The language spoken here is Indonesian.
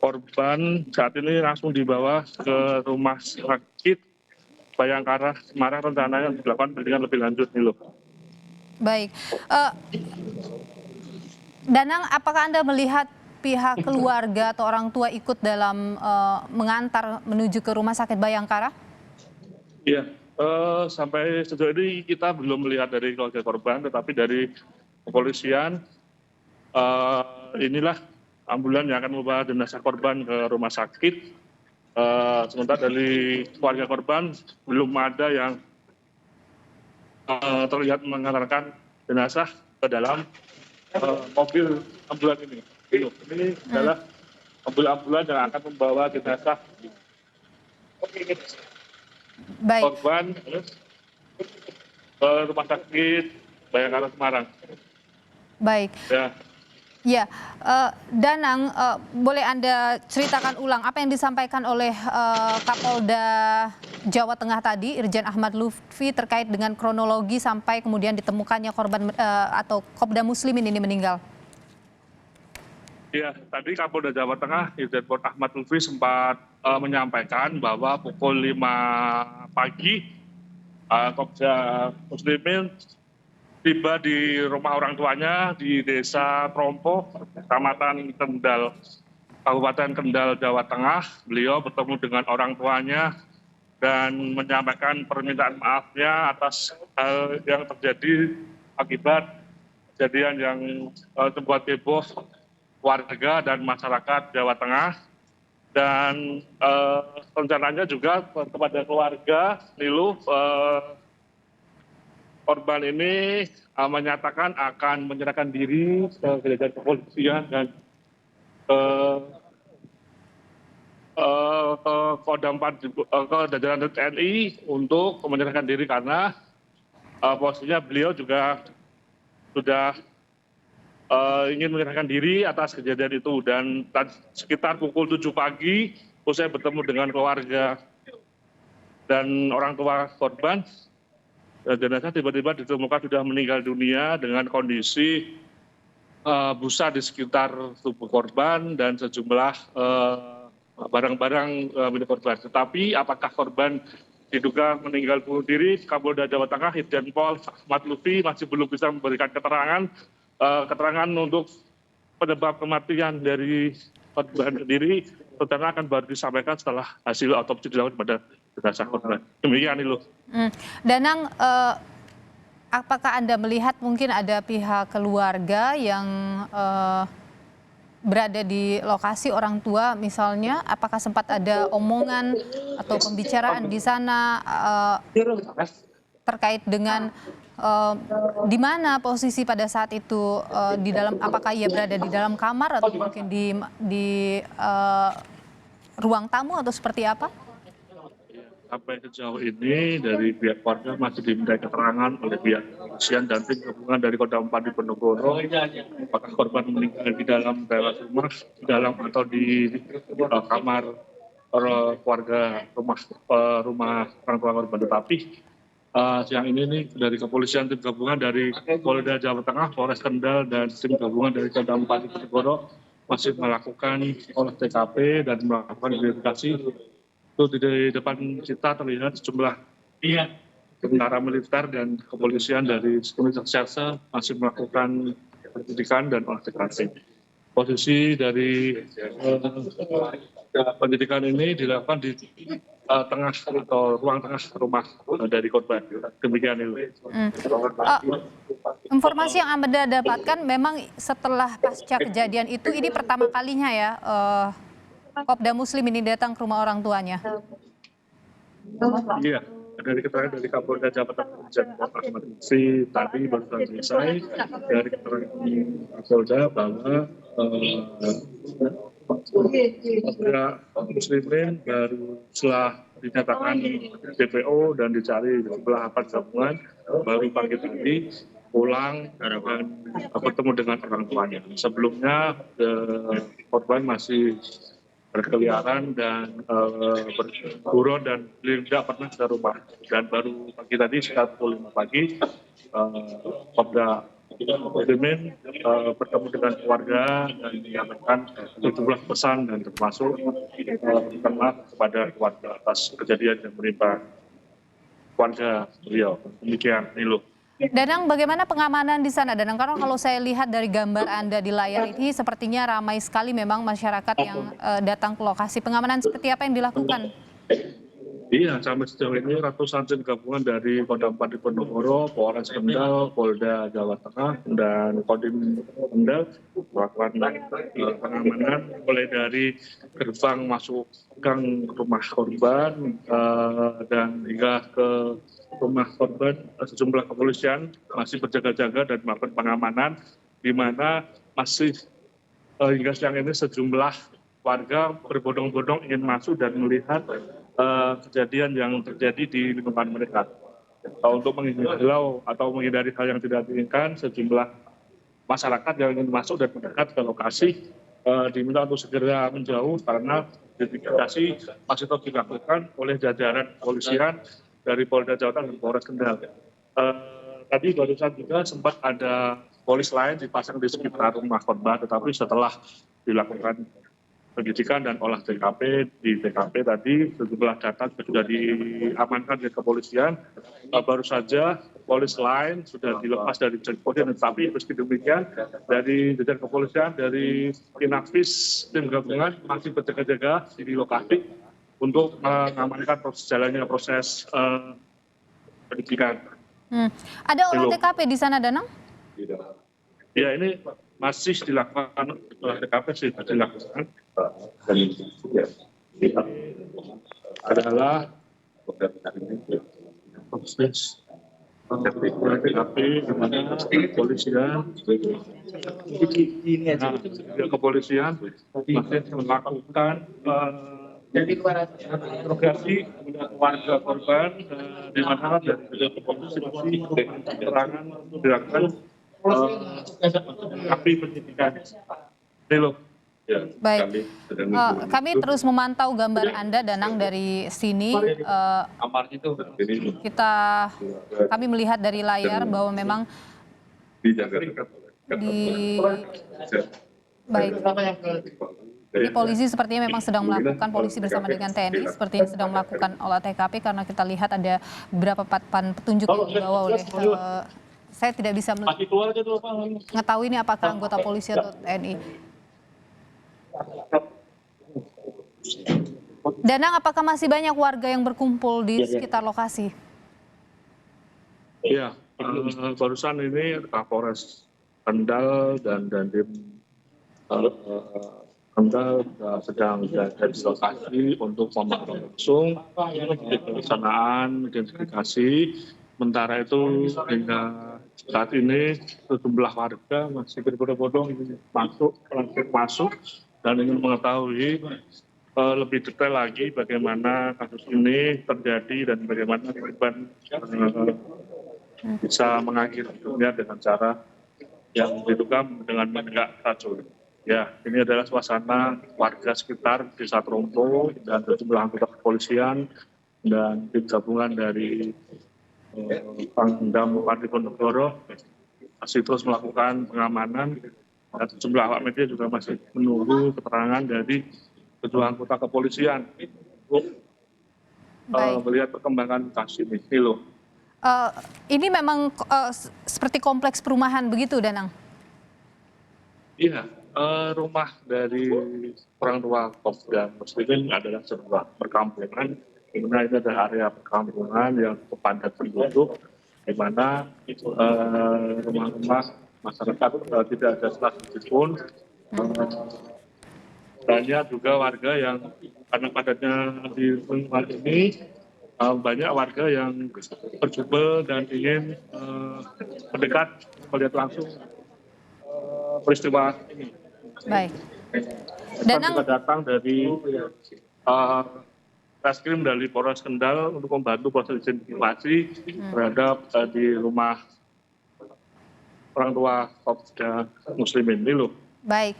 Korban saat ini langsung dibawa ke Rumah Sakit Bayangkara Semarang, rencananya dilakukan pendidikan lebih lanjut nih loh. Baik. Eh, Danang, apakah Anda melihat pihak keluarga atau orang tua ikut dalam mengantar menuju ke Rumah Sakit Bayangkara? Iya, sampai sejauh ini kita belum melihat dari keluarga korban, tetapi dari kepolisian inilah ambulan yang akan membawa jenazah korban ke rumah sakit. Sementara dari keluarga korban belum ada yang terlihat mengantarkan jenazah ke dalam mobil ambulan ini. Ini adalah mobil ambulan yang akan membawa jenazah Baik, korban ke rumah sakit Bayangkara Semarang. baik. Ya, Ya, Danang, boleh Anda ceritakan ulang apa yang disampaikan oleh Kapolda Jawa Tengah tadi, Irjen Ahmad Lutfi, terkait dengan kronologi sampai kemudian ditemukannya korban atau Kopda Muslimin ini meninggal? ya, tadi Kapolda Jawa Tengah Irjen Pol Ahmad Lutfi sempat menyampaikan bahwa pukul 5 pagi Kopda Muslimin tiba di rumah orang tuanya di Desa Trompo, Kecamatan Kendal, Kabupaten Kendal, Jawa Tengah. Beliau bertemu dengan orang tuanya dan menyampaikan permintaan maafnya atas hal yang terjadi akibat kejadian yang membuat heboh warga dan masyarakat Jawa Tengah. Dan rencananya juga kepada keluarga Niluh, korban ini menyatakan akan menyerahkan diri ke jajaran kepolisian dan ke Kodam 4 ke jajaran TNI untuk menyerahkan diri karena posisinya beliau juga sudah ingin menyerahkan diri atas kejadian itu. Dan sekitar pukul 7 pagi usai bertemu dengan keluarga dan orang tua korban, jenazah tiba-tiba ditemukan sudah meninggal dunia dengan kondisi busa di sekitar tubuh korban dan sejumlah barang-barang milik korban. Tetapi apakah korban diduga meninggal bunuh diri, Kapolda Jawa Tengah Irjen Pol Ahmad Lutfi masih belum bisa memberikan keterangan untuk penyebab kematian dari korban sendiri. Rencana akan baru disampaikan setelah hasil otopsi dilakukan pada jenazah korban. Demikian itu. Danang, apakah Anda melihat mungkin ada pihak keluarga yang berada di lokasi orang tua misalnya, apakah sempat ada omongan atau pembicaraan di sana terkait dengan di mana posisi pada saat itu, di dalam, apakah ia berada di dalam kamar atau mungkin di ruang tamu atau seperti apa? Sampai sejauh ini dari pihak keluarga masih diminta keterangan oleh pihak kepolisian dan tim gabungan dari Kodam 4 Diponegoro apakah korban meninggal di dalam teras rumah, di dalam atau di kamar keluarga, rumah orang tua korban. Tetapi siang ini nih dari kepolisian tim gabungan dari Polda Jawa Tengah, Polres Kendal dan tim gabungan dari Kodam 4 Diponegoro masih melakukan olah TKP dan melakukan verifikasi. Itu di depan kita terlihat sejumlah tentara militer dan kepolisian dari Universitas Serse masih melakukan penyidikan dan olah TKP. Posisi dari penyidikan ini dilakukan di tengah atau ruang tengah rumah dari korban. Demikian itu. Informasi yang Anda dapatkan memang setelah pasca kejadian itu, ini pertama kalinya ya Kopda Muslim ini datang ke rumah orang tuanya? Iya, dari keterangan dari Kapolda Jawa Tengah Irjen Pol Ahmad Lutfi tadi baru selesai dari keterangan Kapolda bahwa Kopda Muslimin baru setelah dinyatakan DPO dan dicari sebelah aparat gabungan baru pagi tadi pulang dan bertemu dengan orang tuanya. Sebelumnya korban masih berkeliaran dan berburon dan tidak pernah ke rumah. Dan baru pagi tadi sekitar pukul 5 pagi Kopda Muslimin bertemu dengan keluarga dan menyampaikan sejumlah pesan dan termasuk minta maaf kepada keluarga atas kejadian yang menimpa keluarga beliau. Demikian, Nilu. Danang, bagaimana pengamanan di sana, Danang? Karena kalau saya lihat dari gambar Anda di layar ini, sepertinya ramai sekali memang masyarakat yang datang ke lokasi. Pengamanan seperti apa yang dilakukan? Iya, sampai sejauh ini ratusan tim gabungan dari Kodam 4 Diponegoro, Polres Kendal, Polda Jawa Tengah, dan Kodim Kendal melakukan pengamanan mulai dari gerbang masuk gang rumah korban dan hingga ke rumah korban. Sejumlah kepolisian masih berjaga-jaga dan melakukan pengamanan, di mana masih hingga siang ini sejumlah warga berbondong-bondong ingin masuk dan melihat kejadian yang terjadi di lingkungan mereka. Untuk menghilau atau menghindari hal yang tidak diinginkan, sejumlah masyarakat yang ingin masuk dan mendekat ke lokasi diminta untuk segera menjauh karena identifikasi masih terus dilakukan oleh jajaran kepolisian dari Polda Jawa Tengah dan Polres Kendal. Tadi barusan juga sempat ada polis lain dipasang di sekitar rumah korban, tetapi setelah dilakukan penyidikan dan olah TKP, di TKP tadi sejumlah data sudah diamankan oleh kepolisian. Baru saja polis lain sudah dilepas dari kepolisian, tetapi meski demikian dari jajaran kepolisian, dari Inafis tim gabungan masih berjaga-jaga di lokasi untuk mengamankan jalannya proses penyidikan. Ada olah TKP di sana, Danang? Ya, ini masih dilakukan olah TKP, sih dilakukan. Adalah proses olah TKP di mana kepolisian masih melakukan interogasi warga korban, di mana dari kepolisian masih keterangan dilakukan tapi penyidikan. Baik, kami terus memantau gambar Anda, Danang, dari sini. Kami melihat dari layar bahwa memang di polisi sepertinya memang sedang melakukan, polisi bersama dengan TNI sepertinya sedang melakukan olah TKP, karena kita lihat ada beberapa papan petunjuk yang dibawa oleh saya tidak bisa mengetahui ini apakah anggota polisi atau TNI. Danang, apakah masih banyak warga yang berkumpul di sekitar lokasi? Iya, barusan ini Kapolres Kendal dan Dandim Kendal sedang berada di lokasi untuk memantau langsung pelaksanaan identifikasi. Sementara itu hingga saat ini sejumlah warga masih berbondong-bondong ingin masuk dan ingin mengetahui lebih detail lagi bagaimana kasus ini terjadi dan bagaimana korban bisa mengakhiri hidupnya dengan cara yang diduga dengan menenggak racun. Ya, ini adalah suasana warga sekitar Desa Trompo dan sejumlah anggota kepolisian dan tim gabungan dari Pangdam 4 Diponegoro masih terus melakukan pengamanan, dan sejumlah awak media juga masih menunggu keterangan dari kedua anggota kepolisian untuk melihat perkembangan kasus ini. Ini memang seperti kompleks perumahan begitu, Danang? Iya, rumah dari orang tua Kopda Muslimin adalah sebuah perkampungan, di mana ini adalah area perkampungan yang padat penduduk, di mana rumah-rumah masyarakat tidak ada salah satu pun. Banyak juga warga yang karena padatnya di lingkungan ini, banyak warga yang berjubel dan ingin mendekat melihat langsung peristiwa ini. Baik. Danang juga datang dari Reskrim dari Polres Kendal untuk membantu proses identifikasi terhadap di rumah orang tua Kopda Muslimin. Baik.